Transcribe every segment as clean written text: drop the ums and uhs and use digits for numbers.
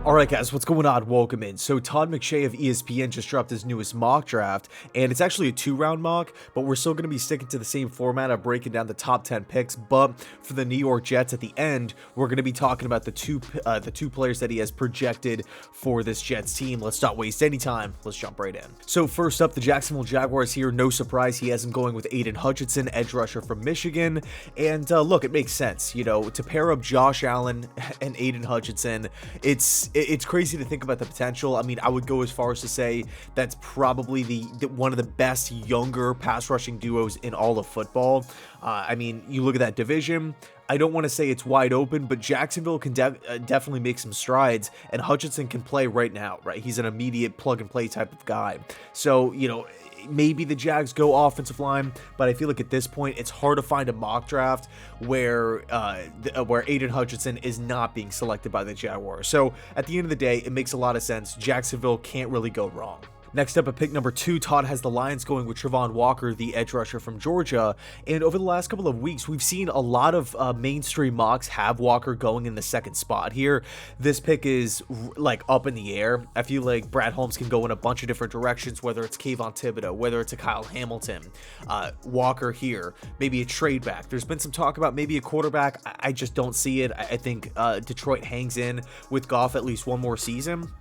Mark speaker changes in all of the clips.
Speaker 1: Alright guys, what's going on? Welcome in. So Todd McShay of ESPN just dropped his newest mock draft, and it's actually a 2-round mock, but we're still going to be sticking to the same format of breaking down the top 10 picks. But for the New York Jets at the end, we're going to be talking about the two players that he has projected for this Jets team. Let's not waste any time. Let's jump right in. So first up, the Jacksonville Jaguars here. No surprise, he has him going with Aidan Hutchinson, edge rusher from Michigan. And look, it makes sense, you know, to pair up Josh Allen and Aidan Hutchinson. It's crazy to think about the potential. I mean, I would go as far as to say that's probably one of the best younger pass rushing duos in all of football. I mean, you look at that division. I don't want to say it's wide open, but Jacksonville can definitely make some strides, and Hutchinson can play right now, right? He's an immediate plug-and-play type of guy. So, you know, maybe the Jags go offensive line, but I feel like at this point, it's hard to find a mock draft where Aidan Hutchinson is not being selected by the Jaguars. So, at the end of the day, it makes a lot of sense. Jacksonville can't really go wrong. Next up at pick number 2, Todd has the Lions going with Travon Walker, the edge rusher from Georgia. And over the last couple of weeks, we've seen a lot of mainstream mocks have Walker going in the second spot here. This pick is like up in the air. I feel like Brad Holmes can go in a bunch of different directions, whether it's Kayvon Thibodeaux, whether it's a Kyle Hamilton, Walker here, maybe a trade back. There's been some talk about maybe a quarterback. I just don't see it. I think Detroit hangs in with Goff at least one more season.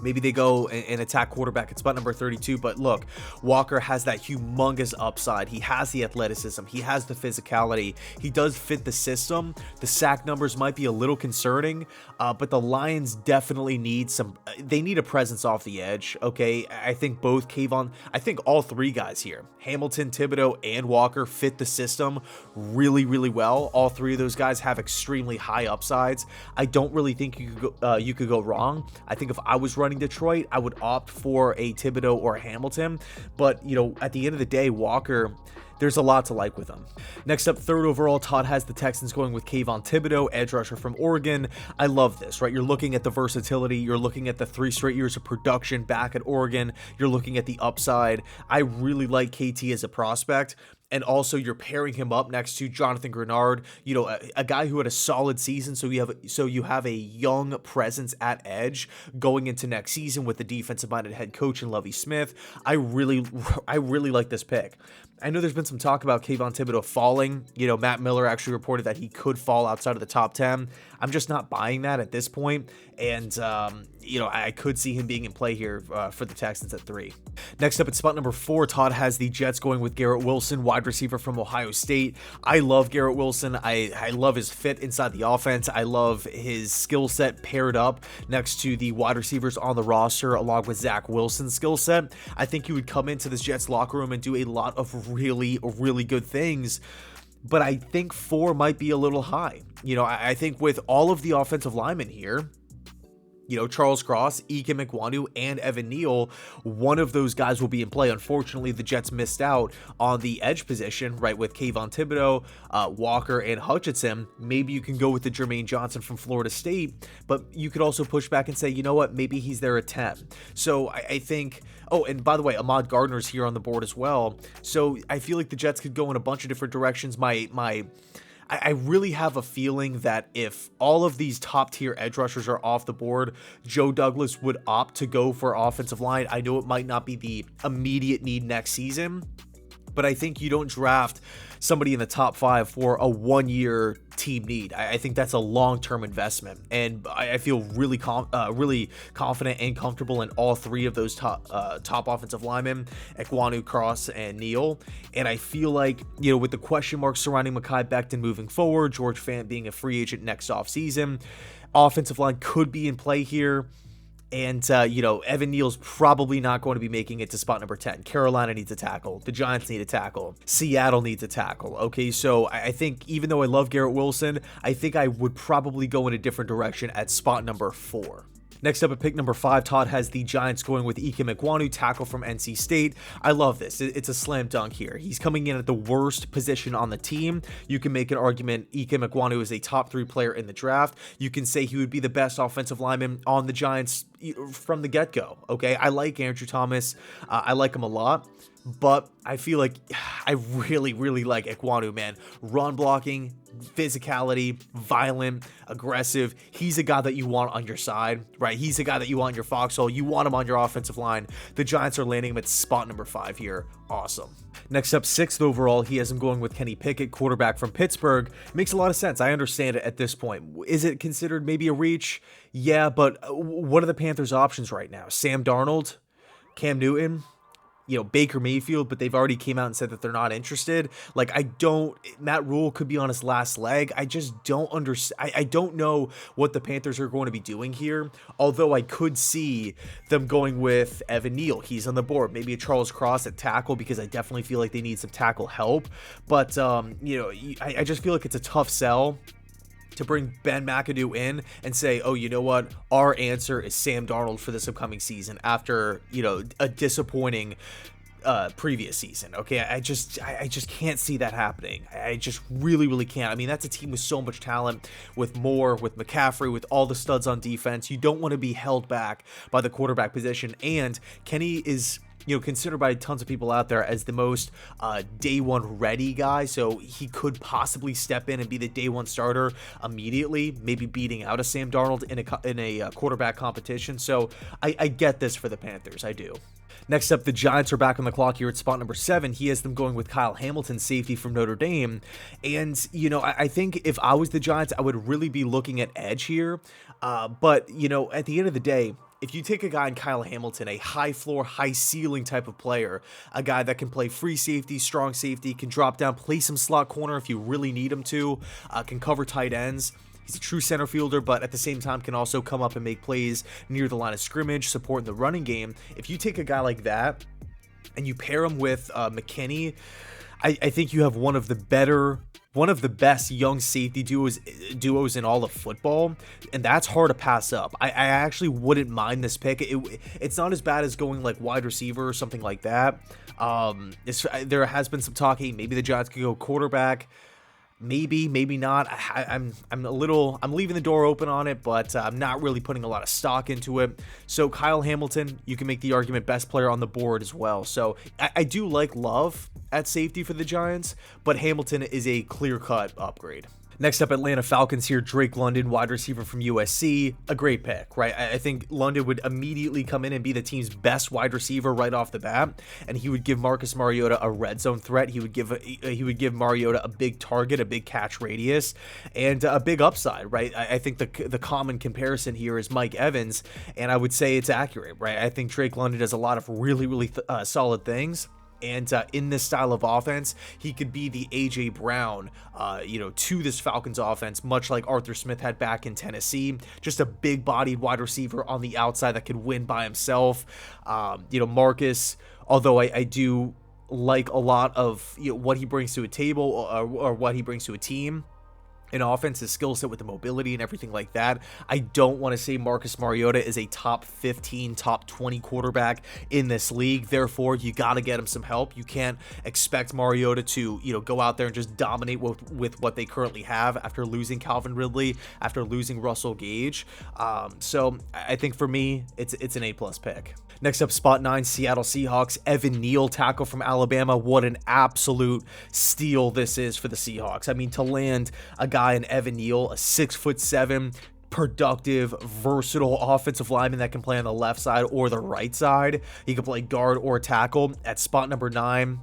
Speaker 1: Maybe they go and attack quarterback at spot number 32, but look, Walker has that humongous upside. He has the athleticism. He has the physicality. He does fit the system. The sack numbers might be a little concerning, but the Lions definitely need they need a presence off the edge, okay? I think all three guys here, Hamilton, Thibodeaux, and Walker, fit the system really, really well. All three of those guys have extremely high upsides. I don't really think you could go wrong. I think if I was running Detroit, I would opt for a Thibodeaux or a Hamilton, but you know, at the end of the day, Walker, there's a lot to like with him. Next up, 3rd overall, Todd has the Texans going with Kayvon Thibodeaux, edge rusher from Oregon. I love this, right? You're looking at the versatility. You're looking at the 3 straight years of production back at Oregon. You're looking at the upside. I really like KT as a prospect. And also, you're pairing him up next to Jonathan Grenard, you know, a guy who had a solid season. So you have a young presence at edge going into next season with the defensive-minded head coach in Lovie Smith. I really like this pick. I know there's been some talk about Kayvon Thibodeaux falling. You know, Matt Miller actually reported that he could fall outside of the top 10. I'm just not buying that at this point. And, you know, I could see him being in play here for the Texans at 3. Next up at spot number 4, Todd has the Jets going with Garrett Wilson, wide receiver from Ohio State. I love Garrett Wilson. I love his fit inside the offense. I love his skill set paired up next to the wide receivers on the roster along with Zach Wilson's skill set. I think he would come into this Jets locker room and do a lot of really, really good things. But I think 4 might be a little high. You know, I think with all of the offensive linemen here, you know, Charles Cross, Ike Ekwonu, and Evan Neal, one of those guys will be in play. Unfortunately, the Jets missed out on the edge position, right, with Kayvon Thibodeaux, Walker, and Hutchinson. Maybe you can go with the Jermaine Johnson from Florida State, but you could also push back and say, you know what, maybe he's there at 10. So I think... Oh, and by the way, Ahmad Gardner's here on the board as well. So I feel like the Jets could go in a bunch of different directions. I really have a feeling that if all of these top-tier edge rushers are off the board, Joe Douglas would opt to go for offensive line. I know it might not be the immediate need next season, but I think you don't draft somebody in the top 5 for a 1-year team need. I think that's a long-term investment, and I feel really confident and comfortable in all 3 of those top offensive linemen, Ekwonu, Cross, and Neal. And I feel like, you know, with the question marks surrounding Mekhi Becton moving forward, George Fant being a free agent next offseason, offensive line could be in play here. And, you know, Evan Neal's probably not going to be making it to spot number 10. Carolina needs a tackle. The Giants need a tackle. Seattle needs a tackle. Okay, so I think even though I love Garrett Wilson, I think I would probably go in a different direction at spot number 4. Next up at pick number 5, Todd has the Giants going with Ike Ekwonu, tackle from NC State. I love this. It's a slam dunk here. He's coming in at the worst position on the team. You can make an argument Ike Ekwonu is a top 3 player in the draft. You can say he would be the best offensive lineman on the Giants from the get-go, okay? I like Andrew Thomas. I like him a lot. but I feel like I really, really like Ekwonu, man. Run blocking, physicality, violent, aggressive. He's a guy that you want on your side, right? He's a guy that you want in your foxhole. You want him on your offensive line. The Giants are landing him at spot number 5 here. Awesome. Next up, 6th overall, he has him going with Kenny Pickett, quarterback from Pittsburgh. Makes a lot of sense. I understand it at this point. Is it considered maybe a reach? Yeah, but what are the Panthers' options right now? Sam Darnold? Cam Newton? Baker Mayfield, but they've already came out and said that they're not interested. Like, Matt Rule could be on his last leg. I just don't understand. I don't know what the Panthers are going to be doing here, although I could see them going with Evan Neal. He's on the board. Maybe a Charles Cross at tackle, because I definitely feel like they need some tackle help. But, I just feel like it's a tough sell to bring Ben McAdoo in and say, oh, you know what? Our answer is Sam Darnold for this upcoming season after, a disappointing previous season. Okay, I just can't see that happening. I just really, really can't. I mean, that's a team with so much talent, with Moore, with McCaffrey, with all the studs on defense. You don't want to be held back by the quarterback position. And Kenny is considered by tons of people out there as the most day one ready guy. So he could possibly step in and be the day one starter immediately, maybe beating out a Sam Darnold in a quarterback competition. So I get this for the Panthers. I do. Next up, the Giants are back on the clock here at spot number 7. He has them going with Kyle Hamilton, safety from Notre Dame. And, I think if I was the Giants, I would really be looking at edge here. But, at the end of the day, if you take a guy in Kyle Hamilton, a high floor, high ceiling type of player, a guy that can play free safety, strong safety, can drop down, play some slot corner if you really need him to, can cover tight ends. He's a true center fielder, but at the same time can also come up and make plays near the line of scrimmage, supporting the running game. If you take a guy like that and you pair him with McKinney, I think you have one of the best young safety duos in all of football, and that's hard to pass up. I actually wouldn't mind this pick. It's not as bad as going like wide receiver or something like that. There has been some talking. Maybe the Giants could go quarterback. Maybe not. I'm leaving the door open on it, but I'm not really putting a lot of stock into it. So Kyle Hamilton, you can make the argument best player on the board as well. So I do like Love at safety for the Giants, but Hamilton is a clear-cut upgrade. Next up, Atlanta Falcons here, Drake London, wide receiver from USC. A great pick, right? I think London would immediately come in and be the team's best wide receiver right off the bat, and he would give Marcus Mariota a red zone threat. He would give Mariota a big target, a big catch radius, and a big upside, right? I think the common comparison here is Mike Evans, and I would say it's accurate, right? I think Drake London does a lot of really, really solid things. And in this style of offense, he could be the A.J. Brown, to this Falcons offense, much like Arthur Smith had back in Tennessee. Just a big-bodied wide receiver on the outside that could win by himself. Marcus, although I do like a lot of what he brings to a table or what he brings to a team, in offense, his skill set with the mobility and everything like that, I don't want to say Marcus Mariota is a top 15, top 20 quarterback in this league. Therefore, you got to get him some help. You can't expect Mariota to, go out there and just dominate with what they currently have after losing Calvin Ridley, after losing Russell Gage. So I think for me, it's an A+ pick. Next up, spot 9, Seattle Seahawks, Evan Neal, tackle from Alabama. What an absolute steal this is for the Seahawks. I mean, to land a guy in Evan Neal, a 6'7", productive, versatile offensive lineman that can play on the left side or the right side. He can play guard or tackle at spot number 9.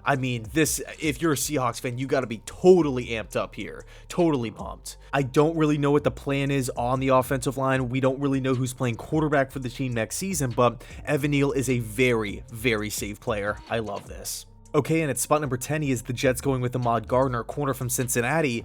Speaker 1: I mean, if you're a Seahawks fan, you got to be totally amped up here, totally pumped. I don't really know what the plan is on the offensive line. We don't really know who's playing quarterback for the team next season, but Evan Neal is a very, very safe player. I love this. Okay, and at spot number 10, he is the Jets going with Ahmad Gardner, corner from Cincinnati.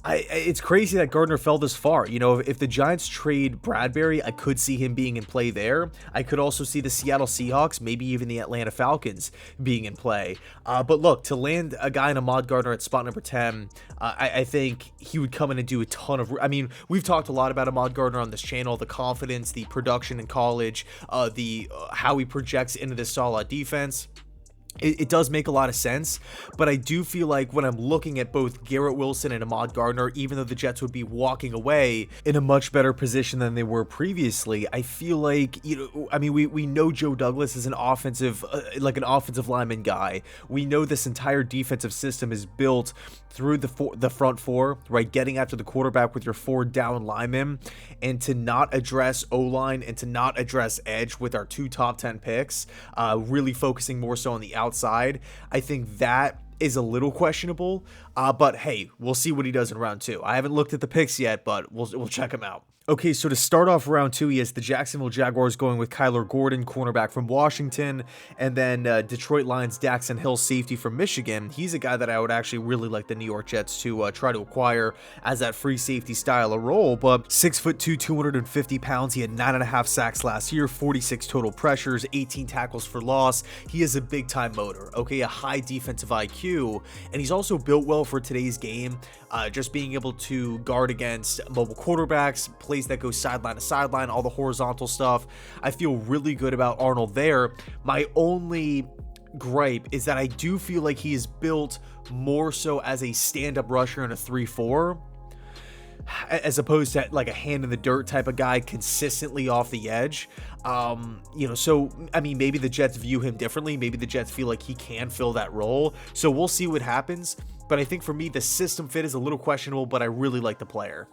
Speaker 1: It's crazy that Gardner fell this far. If the Giants trade Bradbury, I could see him being in play there. I could also see the Seattle Seahawks, maybe even the Atlanta Falcons being in play. But look, to land a guy in Ahmad Gardner at spot number 10, I think he would come in and do a ton of... I mean, we've talked a lot about Ahmad Gardner on this channel, the confidence, the production in college, how he projects into this solid defense. it does make a lot of sense, but I do feel like when I'm looking at both Garrett Wilson and Ahmad Gardner, even though the Jets would be walking away in a much better position than they were previously, I feel like, I mean, we know Joe Douglas is an offensive lineman guy. We know this entire defensive system is built through the front four, right? Getting after the quarterback with your 4 down linemen, and to not address O-line and to not address edge with our 2 top 10 picks, really focusing more so on the outside. I think that is a little questionable, but hey, we'll see what he does in round 2. I haven't looked at the picks yet, but we'll check him out. Okay, so to start off round 2, he has the Jacksonville Jaguars going with Kyler Gordon, cornerback from Washington, and then Detroit Lions Daxton Hill, safety from Michigan. He's a guy that I would actually really like the New York Jets to try to acquire as that free safety style of role, but 6'2", 250 pounds. He had 9.5 sacks last year, 46 total pressures, 18 tackles for loss. He is a big-time motor, okay, a high defensive IQ, and he's also built well for today's game, just being able to guard against mobile quarterbacks, plays that go sideline to sideline, all the horizontal stuff. I feel really good about Arnold there. My only gripe is that I do feel like he is built more so as a stand-up rusher in a 3-4, as opposed to like a hand in the dirt type of guy consistently off the edge. So I mean, maybe the Jets view him differently. Maybe the Jets feel like he can fill that role. So we'll see what happens. But I think for me, the system fit is a little questionable, but I really like the player.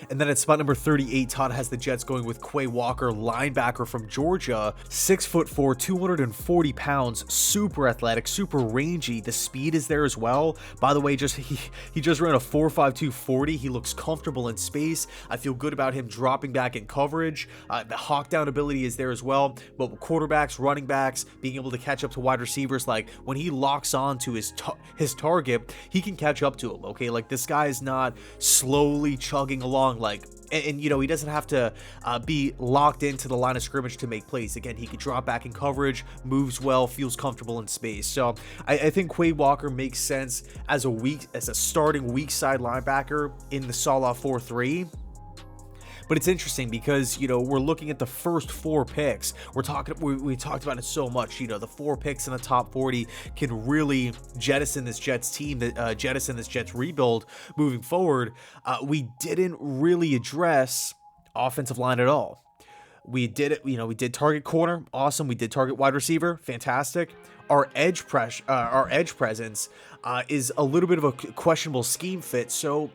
Speaker 1: And then at spot number 38, Todd has the Jets going with Quay Walker, linebacker from Georgia, 6'4", 240 pounds, super athletic, super rangy. The speed is there as well. By the way, he just ran a 4.52 40. He looks comfortable in space. I feel good about him dropping back in coverage. The hawk down ability is there as well. But with quarterbacks, running backs, being able to catch up to wide receivers, like when he locks on to his target, he can catch up to him, okay? Like, this guy is not slowly chugging along, like, and he doesn't have to be locked into the line of scrimmage to make plays. Again, he can drop back in coverage, moves well, feels comfortable in space. So I think Quay Walker makes sense as a starting weak side linebacker in the Salah 4-3. But it's interesting because, we're looking at the first 4 picks. We talked about it so much. The 4 picks in the top 40 can really jettison this Jets team, jettison this Jets rebuild moving forward. We didn't really address offensive line at all. We did it, we did target corner, awesome. We did target wide receiver, fantastic. Our edge presence is a little bit of a questionable scheme fit. So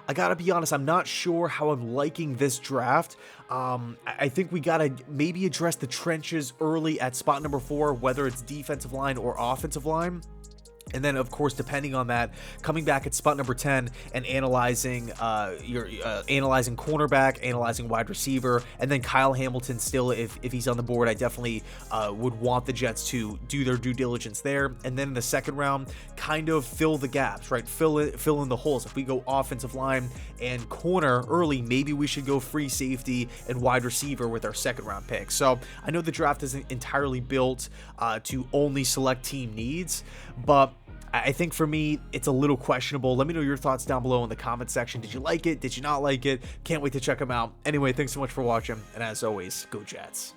Speaker 1: I gotta be honest, I'm not sure how I'm liking this draft. I think we gotta maybe address the trenches early at spot number 4, whether it's defensive line or offensive line. And then, of course, depending on that, coming back at spot number 10 and analyzing analyzing cornerback, analyzing wide receiver, and then Kyle Hamilton still, if he's on the board, I definitely would want the Jets to do their due diligence there. And then in the second round, kind of fill the gaps, right? Fill in the holes. If we go offensive line and corner early, maybe we should go free safety and wide receiver with our second round pick. So I know the draft isn't entirely built to only select team needs, but I think for me, it's a little questionable. Let me know your thoughts down below in the comment section. Did you like it? Did you not like it? Can't wait to check them out. Anyway, thanks so much for watching. And as always, go Jets.